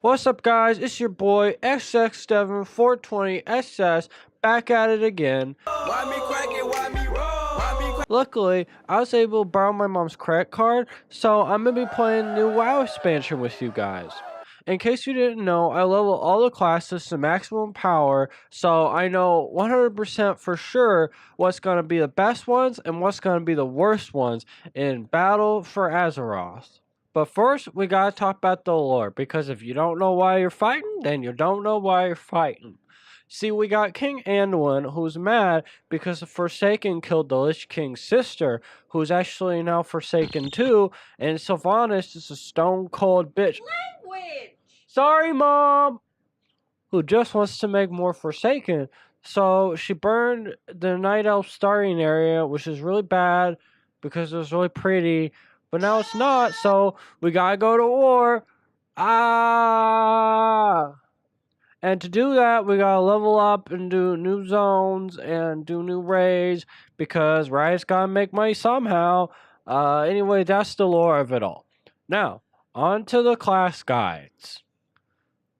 What's up, guys? It's your boy XxDevon420xX back at it again. Why me crack it? Why me roll? Why me crack? Luckily, I was able to borrow my mom's credit card, so I'm gonna be playing the new WoW expansion with you guys. In case you didn't know, I level all the classes to maximum power, so I know 100% for sure what's gonna be the best ones and what's gonna be the worst ones in Battle for Azeroth. But first, we gotta talk about the lore, because if you don't know why you're fighting, then you don't know why you're fighting. See, we got King Anduin, who's mad because the Forsaken killed the Lich King's sister, who's actually now Forsaken too, and Sylvanas is a stone cold bitch. Language! Sorry, Mom! Who just wants to make more Forsaken. So she burned the Night Elf starting area, which is really bad because it was really pretty, but now it's not, so we gotta go to war. And to do that, we gotta level up and do new zones and do new raids because Riot's gotta make money somehow. Anyway, that's the lore of it all. Now, on to the class guides.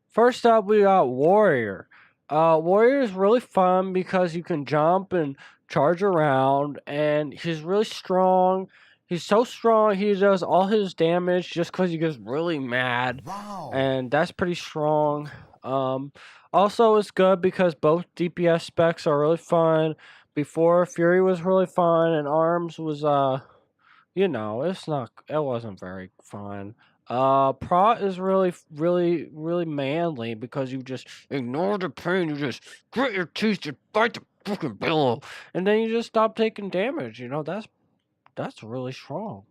First up, we got Warrior. Warrior is really fun because you can jump and charge around, and he's really strong. He's so strong, he does all his damage just because he gets really mad. Wow. And that's pretty strong. Also, it's good because both DPS specs are really fun. Before, Fury was really fun, and Arms was, it wasn't very fun. Prot is really manly because you just ignore the pain, you just grit your teeth, just bite the fucking pillow, and then you just stop taking damage. That's really strong.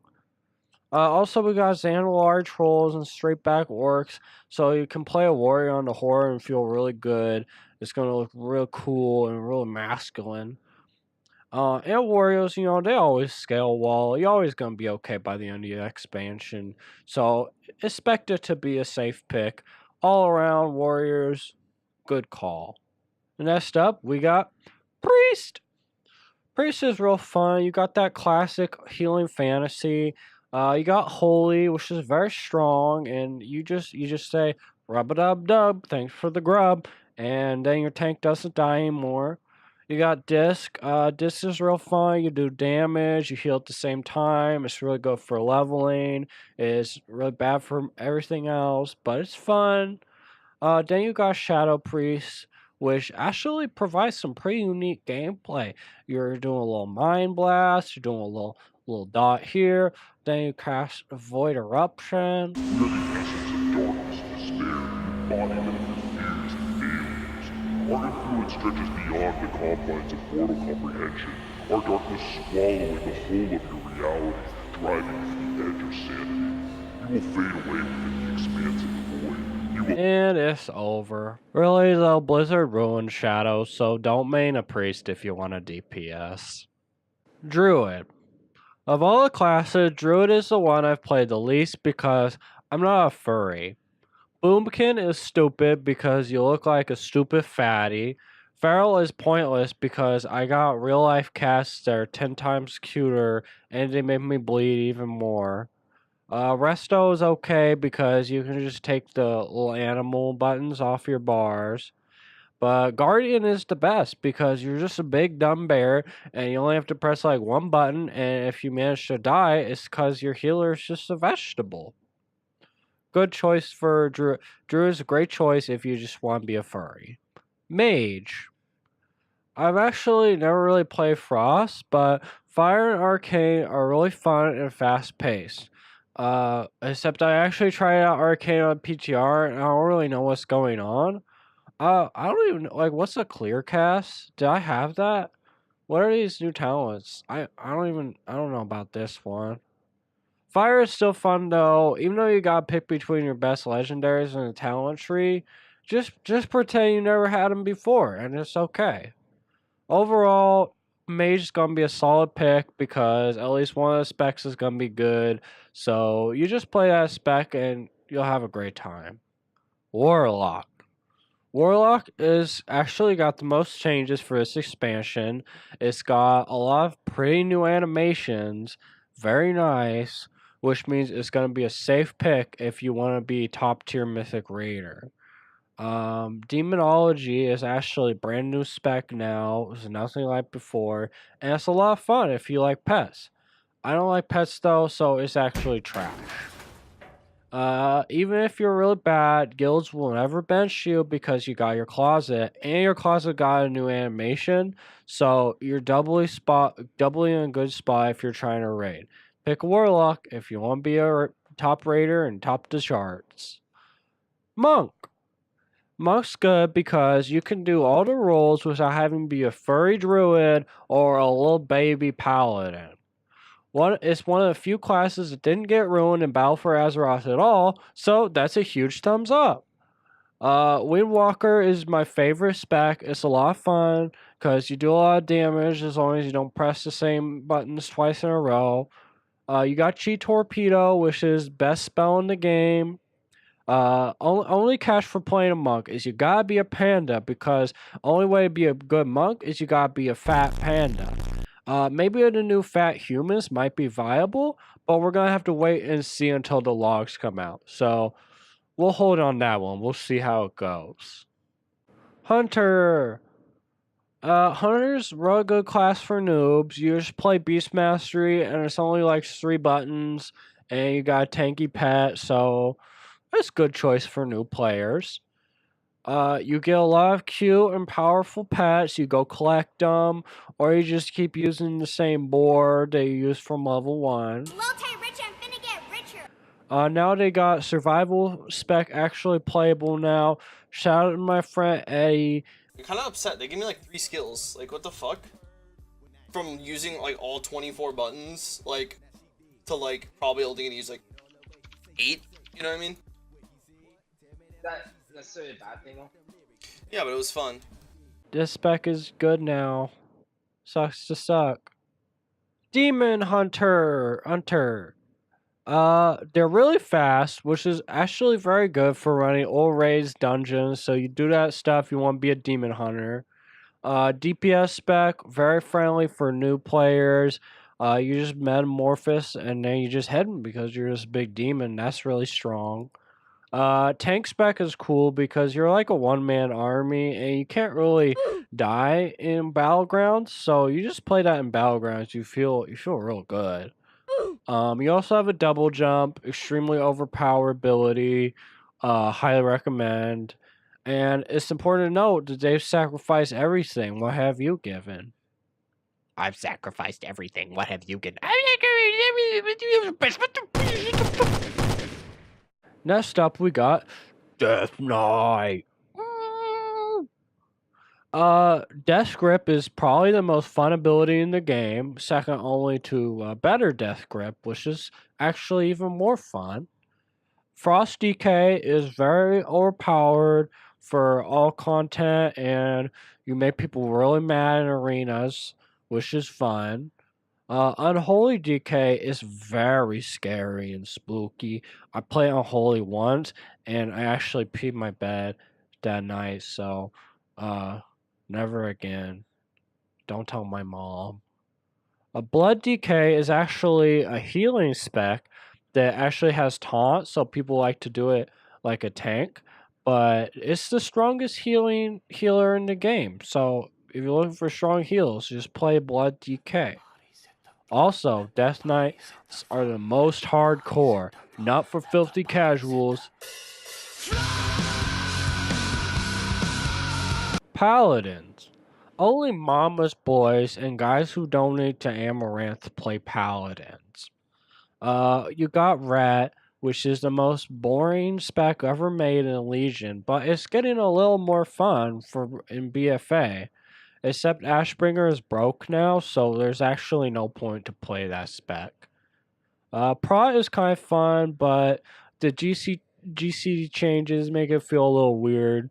Also, we got Xanalar trolls and straight back orcs, so you can play a warrior on the horde and feel really good. It's gonna look real cool and real masculine. And warriors, they always scale well. You're always gonna be okay by the end of the expansion, so expect it to be a safe pick. All around warriors, good call. Next up, we got priest. Priest is real fun. You got that classic healing fantasy. You got holy, which is very strong, and you just say rub-a-dub-dub, thanks for the grub, and then your tank doesn't die anymore. You got disc. Disc is real fun. You do damage, you heal at the same time. It's really good for leveling. It's really bad for everything else, but it's fun. Then you got Shadow Priest, which actually provides some pretty unique gameplay. You're doing a little Mind Blast, you're doing a little dot here, then you cast Void Eruption. We are the essence of darkness and despair, embodiment of your fears and failures. Our influence stretches beyond the confines of mortal comprehension, our darkness swallowing the whole of your reality, driving you to the edge of sanity. You will fade away within the expansive void. And it's over. Really though, Blizzard ruined Shadow, so don't main a priest if you want a DPS. Druid. Of all the classes, Druid is the one I've played the least because I'm not a furry. Boomkin is stupid because you look like a stupid fatty. Feral is pointless because I got real life cats that are 10 times cuter and they make me bleed even more. Resto is okay because you can just take the little animal buttons off your bars. But Guardian is the best because you're just a big dumb bear and you only have to press like one button, and if you manage to die, it's because your healer is just a vegetable. Good choice for Druid. Druid is a great choice if you just want to be a furry. Mage. I've actually never really played Frost, but Fire and Arcane are really fun and fast paced. Except I actually tried out Arcane on PTR and I don't really know what's going on. I don't even like what's a clear cast? Did I have that? What are these new talents? I don't know about this one. Fire is still fun though, even though you gotta pick between your best legendaries in the talent tree. Just pretend you never had them before, and it's okay. Overall, Mage is gonna be a solid pick because at least one of the specs is gonna be good. So you just play that spec and you'll have a great time. Warlock. Warlock is actually got the most changes for this expansion. It's got a lot of pretty new animations, very nice. which means it's going to be a safe pick if you want to be top tier Mythic Raider. Demonology is actually a brand new spec now. There's nothing like before, and it's a lot of fun if you like pets. I don't like pets though, so it's actually trash. Even if you're really bad, guilds will never bench you because you got your closet, and your closet got a new animation, so you're doubly in a good spot if you're trying to raid. Pick a Warlock if you want to be a top raider and top the charts. Monk. Monk's good because you can do all the roles without having to be a furry druid or a little baby paladin. It's one of the few classes that didn't get ruined in Battle for Azeroth at all, so that's a huge thumbs up. Windwalker is my favorite spec. It's a lot of fun because you do a lot of damage as long as you don't press the same buttons twice in a row. You got Chi Torpedo, which is best spell in the game. Only catch for playing a monk is you gotta be a panda, because only way to be a good monk is you gotta be a fat panda. Maybe the new fat humans might be viable, but we're gonna have to wait and see until the logs come out. So we'll hold on that one. We'll see how it goes. Hunter. Hunter's a really good class for noobs. You just play Beast Mastery, and it's only like 3 buttons, and you got a tanky pet, so that's a good choice for new players. You get a lot of cute and powerful pets. You go collect them, or you just keep using the same board they use from level 1. Multi-rich, I'm finna get richer. Now they got survival spec actually playable now. Shout out to my friend Eddie. I'm kind of upset. They gave me like 3 skills. Like, what the fuck? From using like all 24 buttons, like, to like probably only gonna use like 8. You know what I mean? That necessarily a bad thing though? Yeah, but it was fun. This spec is good now. Sucks to suck. Demon Hunter. They're really fast, which is actually very good for running old raids dungeons. So you do that stuff, you want to be a demon hunter. DPS spec, very friendly for new players. You just metamorphose and then you just head because you're just a big demon. That's really strong. Tank spec is cool because you're like a one-man army and you can't really die in battlegrounds, so you just play that in battlegrounds. You feel real good. You also have a double jump, extremely overpowered ability, highly recommend. And it's important to note that they've sacrificed everything. What have you given? I've sacrificed everything. What have you given? Next up, we got Death Knight. Death Grip is probably the most fun ability in the game, second only to better Death Grip, which is actually even more fun. Frost DK is very overpowered for all content, and you make people really mad in arenas, which is fun. Unholy DK is very scary and spooky. I played Unholy once, and I actually peed my bed that night, so never again. Don't tell my mom. A Blood DK is actually a healing spec that actually has taunt, so people like to do it like a tank, but it's the strongest healer in the game. So if you're looking for strong heals, just play Blood DK. Also, Death Knights are the most hardcore, not for filthy casuals. Paladins. Only mama's boys and guys who donate to Amaranth play Paladins. You got Rat, which is the most boring spec ever made in Legion, but it's getting a little more fun in BFA. Except Ashbringer is broke now, so there's actually no point to play that spec. Prot is kind of fun, but the GC changes make it feel a little weird.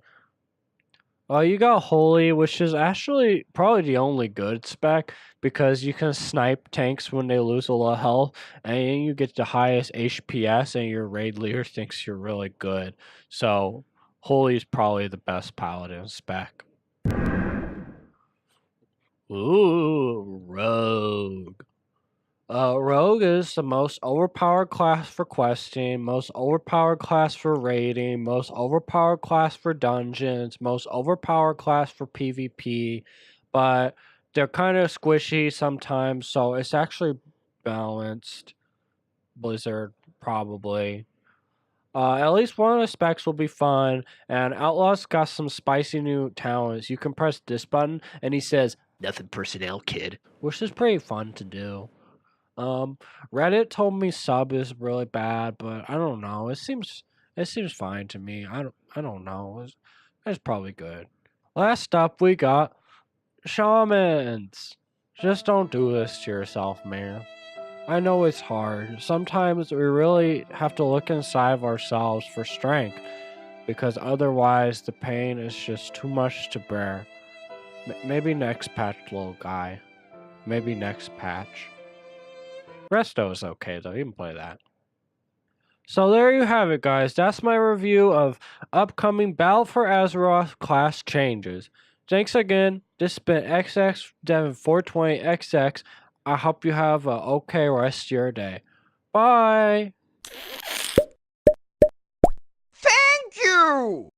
You got Holy, which is actually probably the only good spec, because you can snipe tanks when they lose a lot of health, and you get the highest HPS, and your raid leader thinks you're really good. So, Holy is probably the best Paladin spec. Ooh, Rogue. Rogue is the most overpowered class for questing, most overpowered class for raiding, most overpowered class for dungeons, most overpowered class for PvP, but they're kind of squishy sometimes, so it's actually balanced. Blizzard, probably. At least one of the specs will be fun, and Outlaw's got some spicy new talents. You can press this button, and he says, Nothing personnel, kid. which is pretty fun to do. Reddit told me sub is really bad, but I don't know. It seems fine to me. I don't know. It's probably good. Last up, we got Shamans. Just don't do this to yourself, man. I know it's hard. Sometimes we really have to look inside of ourselves for strength, because otherwise the pain is just too much to bear. Maybe next patch, little guy. Maybe next patch. Resto is okay though, you can play that. So there you have it, guys. That's my review of upcoming Battle for Azeroth class changes. Thanks again. This has been XxDevon420xX. I hope you have a okay rest of your day. Bye! Thank you!